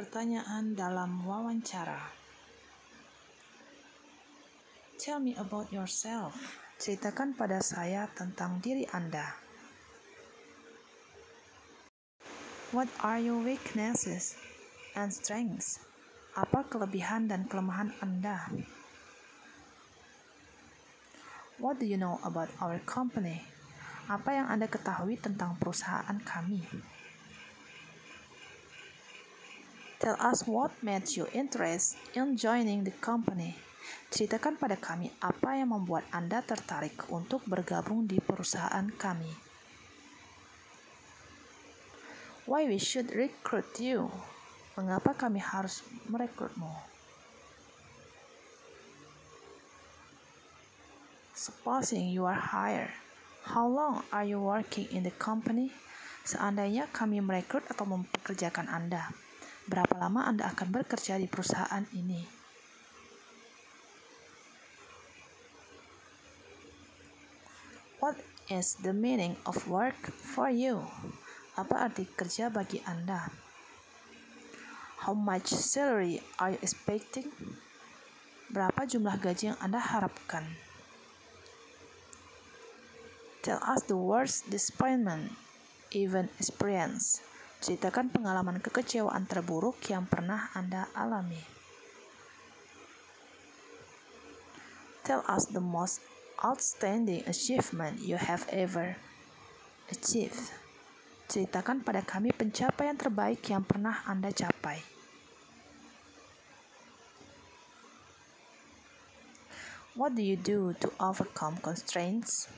Pertanyaan dalam wawancara. Tell me about yourself. Ceritakan pada saya tentang diri Anda. What are your weaknesses and strengths? Apa kelebihan dan kelemahan Anda? What do you know about our company? Apa yang Anda ketahui tentang perusahaan kami? Tell us what made you interested in joining the company. Ceritakan pada kami apa yang membuat Anda tertarik untuk bergabung di perusahaan kami. Why we should recruit you? Mengapa kami harus merekrutmu? Supposing you are hired, how long are you working in the company? Seandainya kami merekrut atau mempekerjakan Anda, berapa lama Anda akan bekerja di perusahaan ini? What is the meaning of work for you? Apa arti kerja bagi Anda? How much salary are you expecting? Berapa jumlah gaji yang Anda harapkan? Tell us the worst disappointment even experience. Ceritakan pengalaman kekecewaan terburuk yang pernah Anda alami. Tell us the most outstanding achievement you have ever achieved. Ceritakan pada kami pencapaian terbaik yang pernah Anda capai. What do you do to overcome constraints?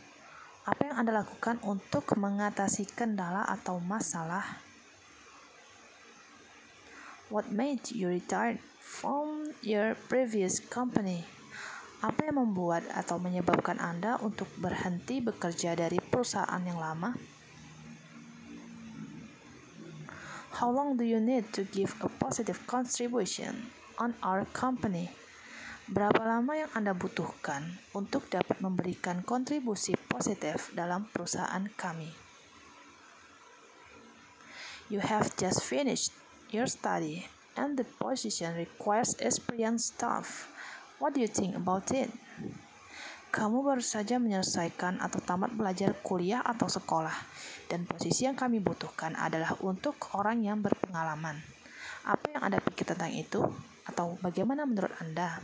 Apa yang Anda lakukan untuk mengatasi kendala atau masalah? What made you retire from your previous company? Apa yang membuat atau menyebabkan Anda untuk berhenti bekerja dari perusahaan yang lama? How long do you need to give a positive contribution on our company? Berapa lama yang Anda butuhkan untuk dapat memberikan kontribusi positif dalam perusahaan kami? You have just finished your study and the position requires experienced staff. What do you think about it? Kamu baru saja menyelesaikan atau tamat belajar kuliah atau sekolah, dan posisi yang kami butuhkan adalah untuk orang yang berpengalaman. Apa yang Anda pikir tentang itu? Atau bagaimana menurut Anda?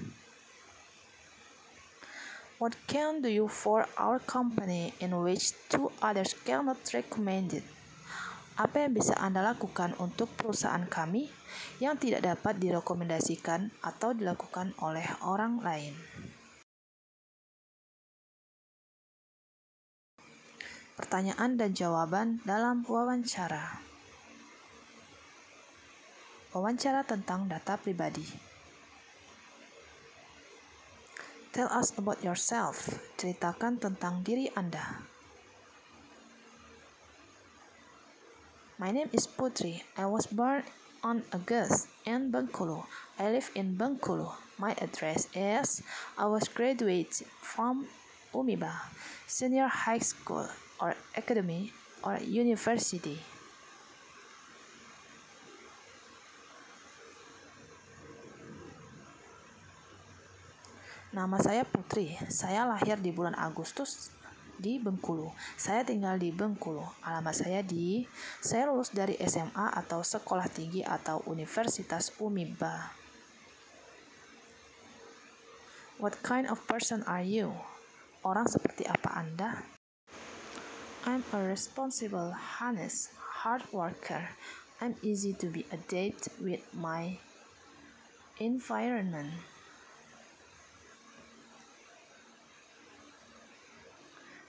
What can do you for our company in which two others cannot recommend it? Apa yang bisa Anda lakukan untuk perusahaan kami yang tidak dapat direkomendasikan atau dilakukan oleh orang lain? Pertanyaan dan jawaban dalam wawancara. Wawancara tentang data pribadi. Tell us about yourself. Ceritakan tentang diri Anda. My name is Putri. I was born on August in Bengkulu. I live in Bengkulu. My address is I was graduated from UMIBA, senior high school or academy or university. Nama saya Putri. Saya lahir di bulan Agustus di Bengkulu. Saya tinggal di Bengkulu. Alamat saya saya lulus dari SMA atau sekolah tinggi atau Universitas UMIBA. What kind of person are you? Orang seperti apa Anda? I'm a responsible, honest, hard worker. I'm easy to be adapted with my environment.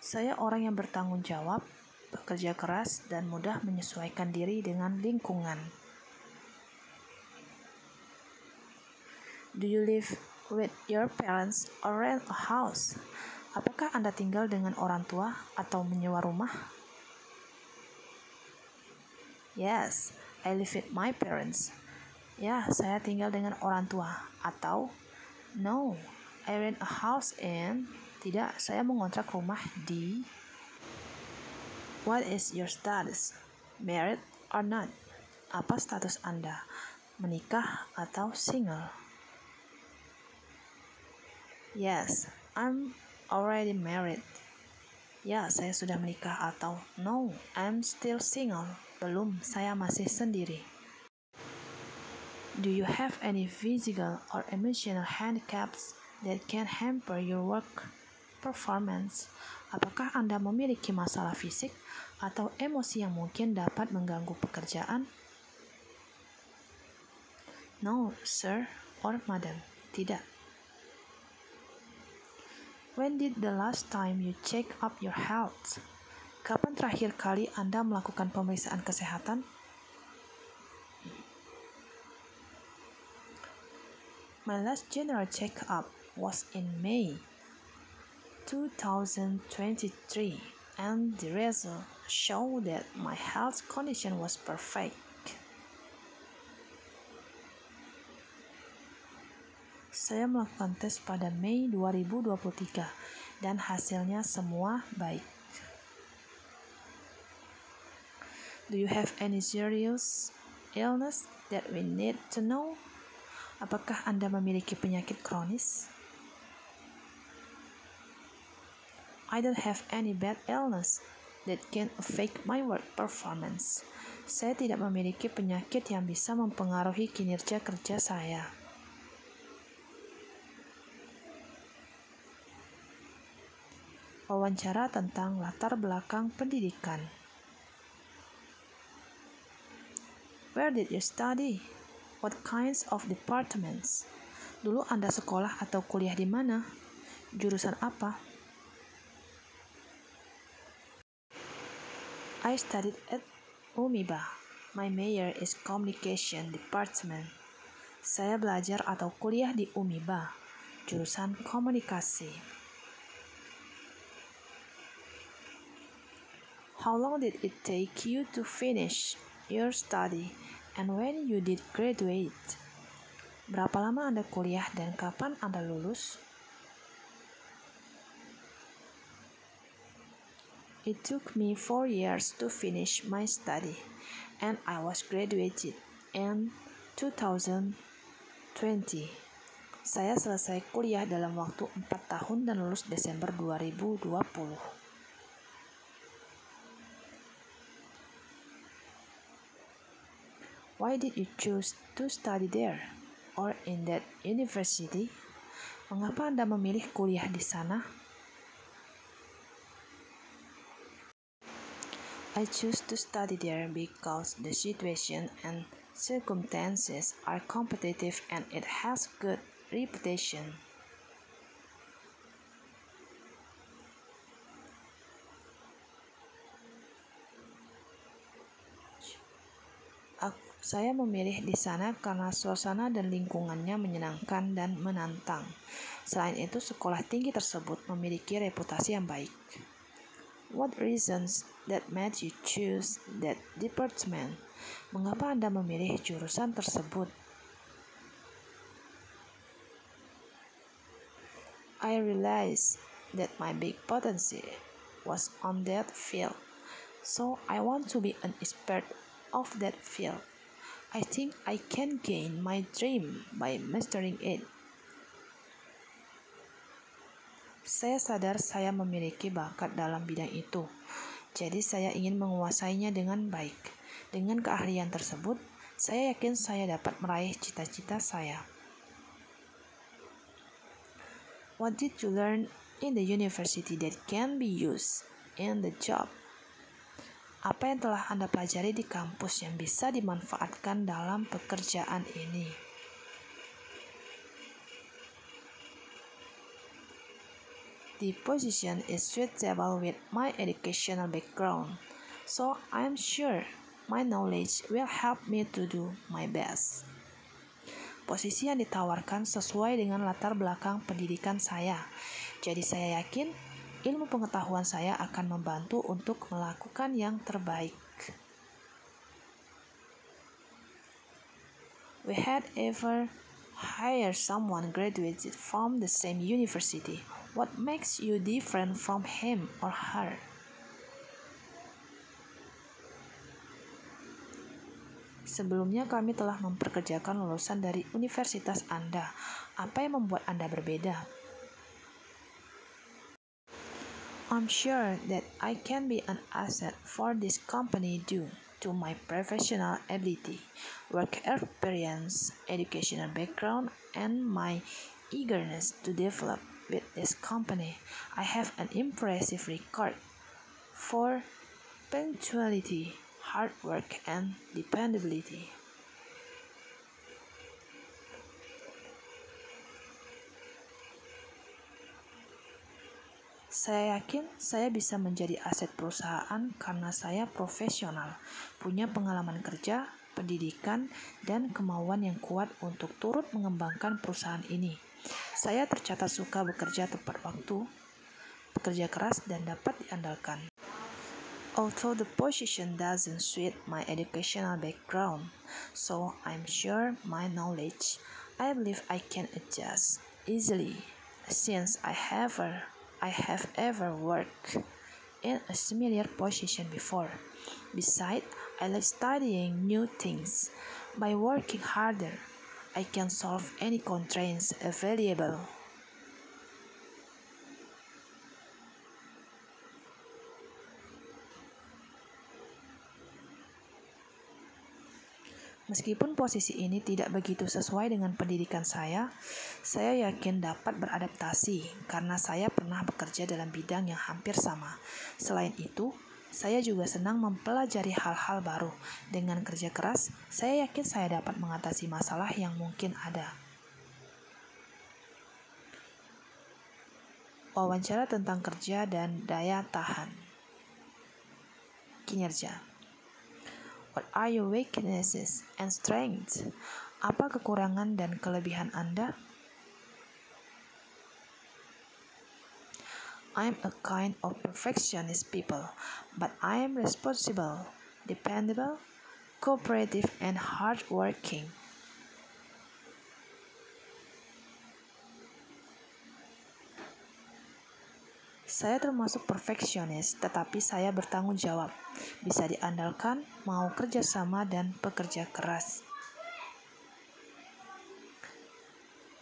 Saya orang yang bertanggung jawab, bekerja keras, dan mudah menyesuaikan diri dengan lingkungan. Do you live with your parents or rent a house? Apakah Anda tinggal dengan orang tua atau menyewa rumah? Yes, I live with my parents. Ya, saya tinggal dengan orang tua. Atau, no, I rent a house in... Tidak, saya mengontrak rumah di... What is your status? Married or not? Apa status Anda? Menikah atau single? Yes, I'm already married. Ya, saya sudah menikah. Atau no, I'm still single. Belum, saya masih sendiri. Do you have any physical or emotional handicaps that can hamper your work performance? Apakah Anda memiliki masalah fisik atau emosi yang mungkin dapat mengganggu pekerjaan? No, sir or madam. Tidak. When did the last time you check up your health? Kapan terakhir kali Anda melakukan pemeriksaan kesehatan? My last general check-up was in May 2023, and the result showed that my health condition was perfect. Saya melakukan tes pada Mei 2023 dan hasilnya semua baik. Do you have any serious illness that we need to know? Apakah Anda memiliki penyakit kronis? I don't have any bad illness that can affect my work performance. Saya tidak memiliki penyakit yang bisa mempengaruhi kinerja kerja saya. Wawancara tentang latar belakang pendidikan. Where did you study? What kinds of departments? Dulu Anda sekolah atau kuliah di mana? Jurusan apa? I studied at UMIBA. My major is Communication Department. Saya belajar atau kuliah di UMIBA, jurusan komunikasi. How long did it take you to finish your study and when you did graduate? Berapa lama Anda kuliah dan kapan Anda lulus? It took me 4 years to finish my study, and I was graduated in 2020. Saya selesai kuliah dalam waktu 4 tahun dan lulus Desember 2020. Why did you choose to study there or in that university? Mengapa Anda memilih kuliah di sana? I choose to study there because the situation and circumstances are competitive and it has good reputation. Saya memilih di sana karena suasana dan lingkungannya menyenangkan dan menantang. Selain itu, sekolah tinggi tersebut memiliki reputasi yang baik. What reasons that made you choose that department? Mengapa Anda memilih jurusan tersebut? I realized that my big potential was on that field, so I want to be an expert of that field. I think I can gain my dream by mastering it. Saya sadar saya memiliki bakat dalam bidang itu, jadi saya ingin menguasainya dengan baik. Dengan keahlian tersebut, saya yakin saya dapat meraih cita-cita saya. What did you learn in the university that can be used in the job? Apa yang telah Anda pelajari di kampus yang bisa dimanfaatkan dalam pekerjaan ini? The position is suitable with my educational background, so I'm sure my knowledge will help me to do my best. Posisi yang ditawarkan sesuai dengan latar belakang pendidikan saya, jadi saya yakin ilmu pengetahuan saya akan membantu untuk melakukan yang terbaik. We had ever hired someone graduated from the same university. What makes you different from him or her? Sebelumnya kami telah memperkerjakan lulusan dari universitas Anda. Apa yang membuat Anda berbeda? I'm sure that I can be an asset for this company due to my professional ability, work experience, educational background, and my eagerness to develop with this company. I have an impressive record for punctuality, hard work, and dependability. Saya yakin saya bisa menjadi aset perusahaan karena saya profesional, punya pengalaman kerja, pendidikan, dan kemauan yang kuat untuk turut mengembangkan perusahaan ini. Saya tercatat suka bekerja tepat waktu, bekerja keras, dan dapat diandalkan. Although the position doesn't suit my educational background, so I'm sure my knowledge, I believe I can adjust easily since I have ever worked in a similar position before. Besides, I like studying new things. By working harder, I can solve any constraints available. Meskipun posisi ini tidak begitu sesuai dengan pendidikan saya yakin dapat beradaptasi karena saya pernah bekerja dalam bidang yang hampir sama. Selain itu, saya juga senang mempelajari hal-hal baru. Dengan kerja keras, saya yakin saya dapat mengatasi masalah yang mungkin ada. Wawancara tentang kerja dan daya tahan. Kinerja. What are your weaknesses and strengths? Apa kekurangan dan kelebihan Anda? I'm a kind of perfectionist people, but I am responsible, dependable, cooperative, and hardworking. Saya termasuk perfeksionis, tetapi saya bertanggung jawab, bisa diandalkan, mau kerja sama, dan bekerja keras.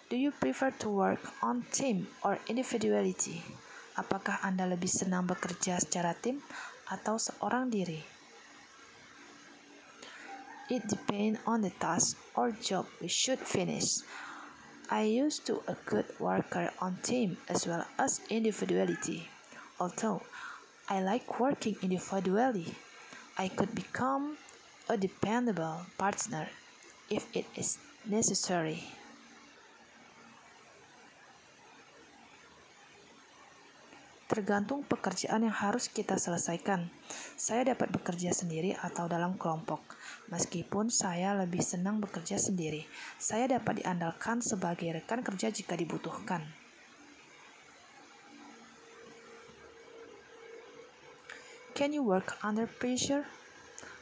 Do you prefer to work on team or individuality? Apakah Anda lebih senang bekerja secara tim atau seorang diri? It depends on the task or job we should finish. I used to a good worker on team as well as individuality. Although I like working individually, I could become a dependable partner if it is necessary. Tergantung pekerjaan yang harus kita selesaikan. Saya dapat bekerja sendiri atau dalam kelompok. Meskipun saya lebih senang bekerja sendiri, saya dapat diandalkan sebagai rekan kerja jika dibutuhkan. Can you work under pressure?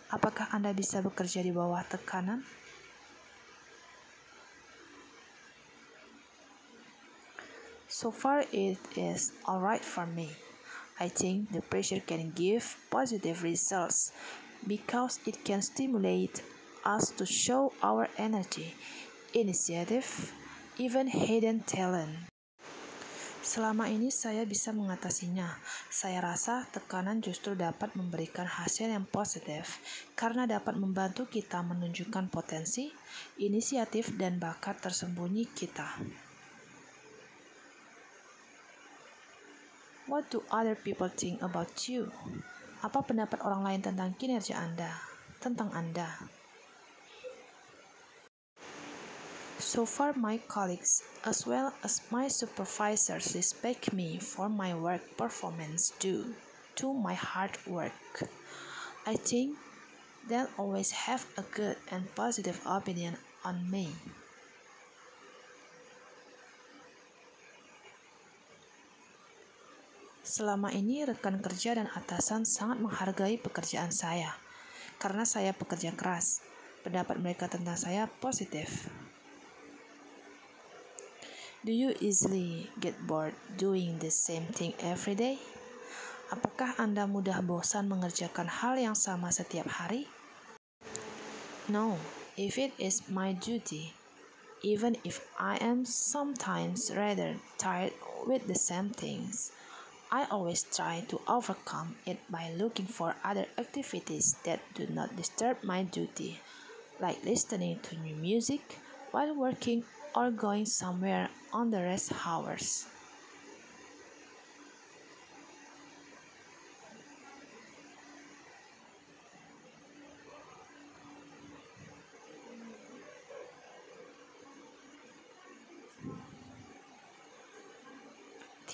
Apakah Anda bisa bekerja di bawah tekanan? So far it is alright for me. I think the pressure can give positive results because it can stimulate us to show our energy, initiative, even hidden talent. Selama ini saya bisa mengatasinya. Saya rasa tekanan justru dapat memberikan hasil yang positif karena dapat membantu kita menunjukkan potensi, inisiatif, dan bakat tersembunyi kita. What do other people think about you? Apa pendapat orang lain tentang kinerja Anda? Tentang Anda? So far, my colleagues, as well as my supervisors, respect me for my work performance due to my hard work. I think they'll always have a good and positive opinion on me. Selama ini, rekan kerja dan atasan sangat menghargai pekerjaan saya, karena saya pekerja keras. Pendapat mereka tentang saya positif. Do you easily get bored doing the same thing every day? Apakah Anda mudah bosan mengerjakan hal yang sama setiap hari? No, if it is my duty, even if I am sometimes rather tired with the same things, I always try to overcome it by looking for other activities that do not disturb my duty, like listening to new music while working or going somewhere on the rest hours.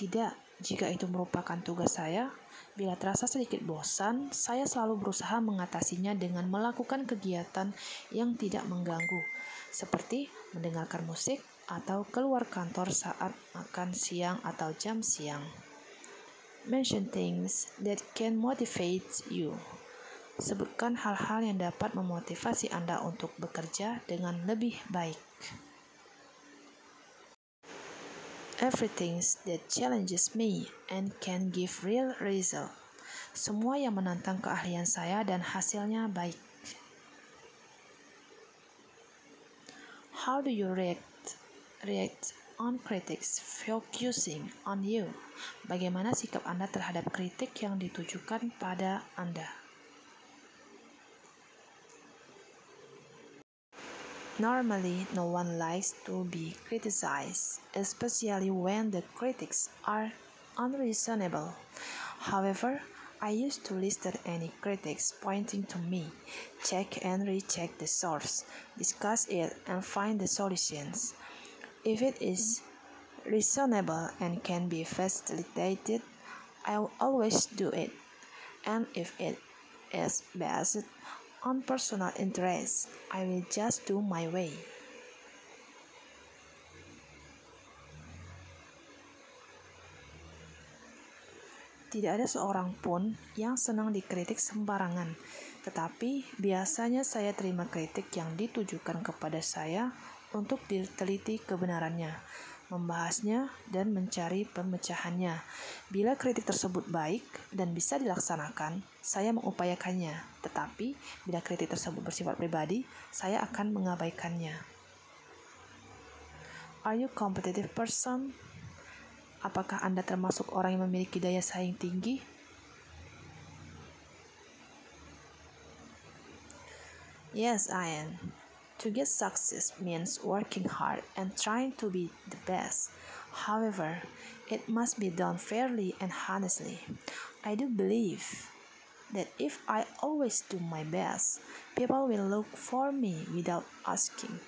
Tidak, jika itu merupakan tugas saya, bila terasa sedikit bosan, saya selalu berusaha mengatasinya dengan melakukan kegiatan yang tidak mengganggu, seperti mendengarkan musik atau keluar kantor saat makan siang atau jam siang. Mention things that can motivate you. Sebutkan hal-hal yang dapat memotivasi Anda untuk bekerja dengan lebih baik. Everything that challenges me and can give real result. Semua yang menantang keahlian saya dan hasilnya baik. How do you react on critics focusing on you? Bagaimana sikap Anda terhadap kritik yang ditujukan pada Anda? Normally, no one likes to be criticized, especially when the critics are unreasonable. However, I used to listen any critics pointing to me, check and recheck the source, discuss it and find the solutions. If it is reasonable and can be facilitated, I'll always do it. And if it is based on personal interest, I will just do my way. Tidak ada seorang pun yang senang dikritik sembarangan, tetapi biasanya saya terima kritik yang ditujukan kepada saya untuk diteliti kebenarannya, membahasnya, dan mencari pemecahannya. Bila kritik tersebut baik dan bisa dilaksanakan, saya mengupayakannya, tetapi bila kritik tersebut bersifat pribadi, saya akan mengabaikannya. Are you competitive person? Apakah Anda termasuk orang yang memiliki daya saing tinggi? Yes, I am. To get success means working hard and trying to be the best. However, it must be done fairly and honestly. I do believe that if I always do my best, people will look for me without asking.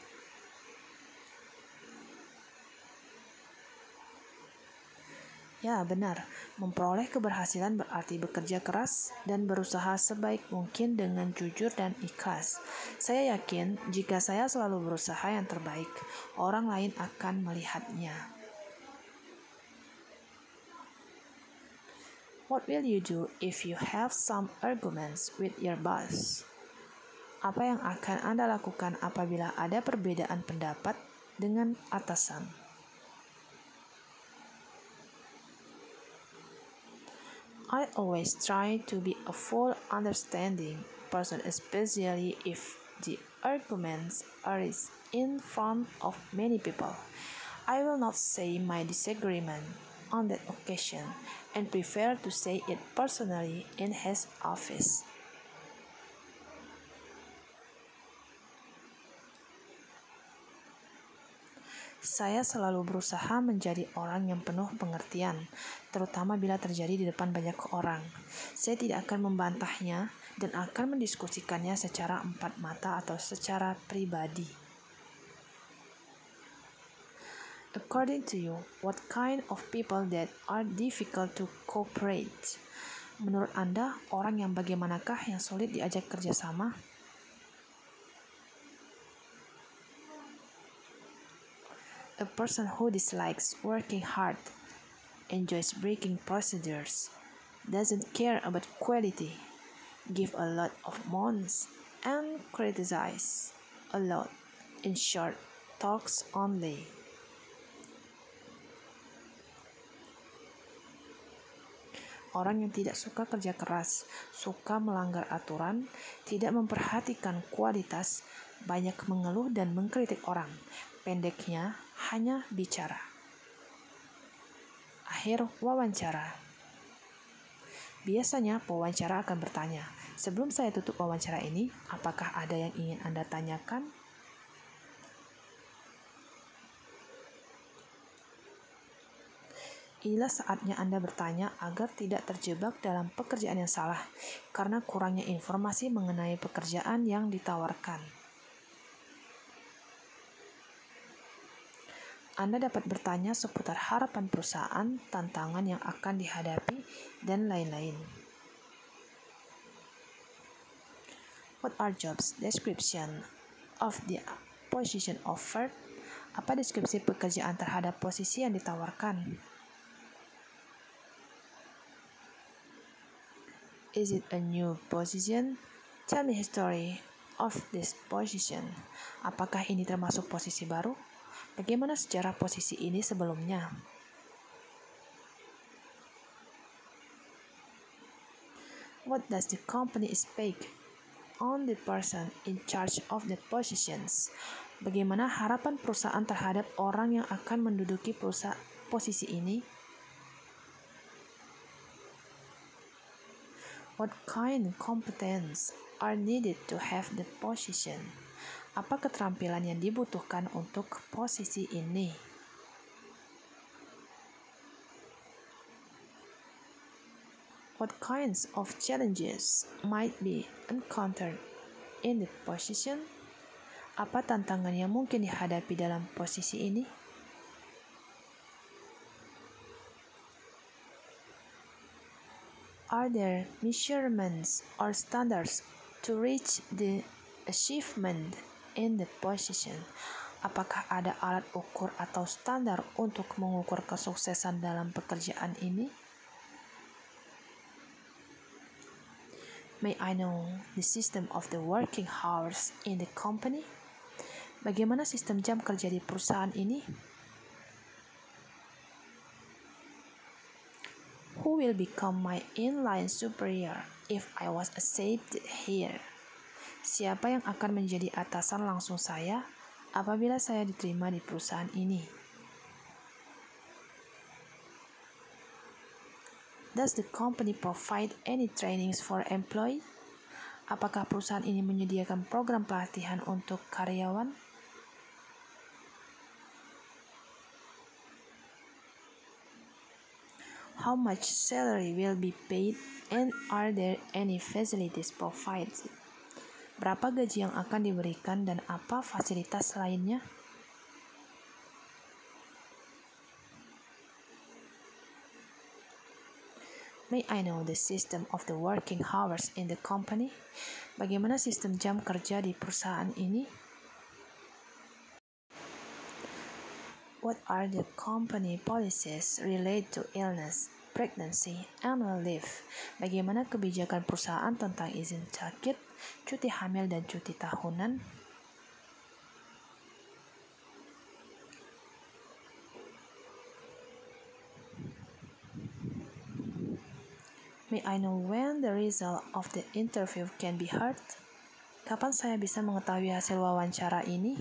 Ya, benar. Memperoleh keberhasilan berarti bekerja keras dan berusaha sebaik mungkin dengan jujur dan ikhlas. Saya yakin jika saya selalu berusaha yang terbaik, orang lain akan melihatnya. What will you do if you have some arguments with your boss? Apa yang akan Anda lakukan apabila ada perbedaan pendapat dengan atasan? I always try to be a full understanding person, especially if the arguments arise in front of many people. I will not say my disagreement on that occasion and prefer to say it personally in his office. Saya selalu berusaha menjadi orang yang penuh pengertian, terutama bila terjadi di depan banyak orang. Saya tidak akan membantahnya dan akan mendiskusikannya secara empat mata atau secara pribadi. According to you, what kind of people that are difficult to cooperate? Menurut Anda, orang yang bagaimanakah yang sulit diajak kerjasama? A person who dislikes working hard, enjoys breaking procedures, doesn't care about quality, give a lot of moans, and criticize a lot. In short, talks only. orang yang tidak suka kerja keras, suka melanggar aturan, tidak memperhatikan kualitas, banyak mengeluh dan mengkritik orang. Pendeknya, hanya bicara. Akhir wawancara. Biasanya pewawancara akan bertanya, sebelum saya tutup wawancara ini, apakah ada yang ingin Anda tanyakan? Inilah saatnya Anda bertanya agar tidak terjebak dalam pekerjaan yang salah karena kurangnya informasi mengenai pekerjaan yang ditawarkan. Anda dapat bertanya seputar harapan perusahaan, tantangan yang akan dihadapi, dan lain-lain. What are jobs description of the position offered? Apa deskripsi pekerjaan terhadap posisi yang ditawarkan? Is it a new position? Tell me history of this position. Apakah ini termasuk posisi baru? Bagaimana sejarah posisi ini sebelumnya? What does the company expect on the person in charge of the positions? Bagaimana harapan perusahaan terhadap orang yang akan menduduki posisi ini? What kind of competence are needed to have the position? Apa keterampilan yang dibutuhkan untuk posisi ini? What kinds of challenges might be encountered in the position? Apa tantangan yang mungkin dihadapi dalam posisi ini? Are there measurements or standards to reach the achievement in the position? Apakah ada alat ukur atau standar untuk mengukur kesuksesan dalam pekerjaan ini? May I know the system of the working hours in the company? Bagaimana sistem jam kerja di perusahaan ini? Who will become my inline superior if I was accepted here? Siapa yang akan menjadi atasan langsung saya apabila saya diterima di perusahaan ini? Does the company provide any trainings for employee? Apakah perusahaan ini menyediakan program pelatihan untuk karyawan? How much salary will be paid and are there any facilities provided? Berapa gaji yang akan diberikan dan apa fasilitas lainnya? May I know the system of the working hours in the company? Bagaimana sistem jam kerja di perusahaan ini? What are the company policies related to illness, pregnancy, annual leave? Bagaimana kebijakan perusahaan tentang izin sakit, cuti hamil, dan cuti tahunan? May I know when the result of the interview can be heard? Kapan saya bisa mengetahui hasil wawancara ini?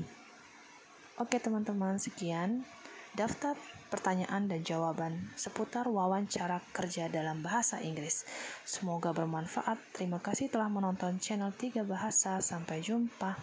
Oke teman-teman, sekian daftar pertanyaan dan jawaban seputar wawancara kerja dalam bahasa Inggris. Semoga bermanfaat. Terima kasih telah menonton channel 3 Bahasa. Sampai jumpa.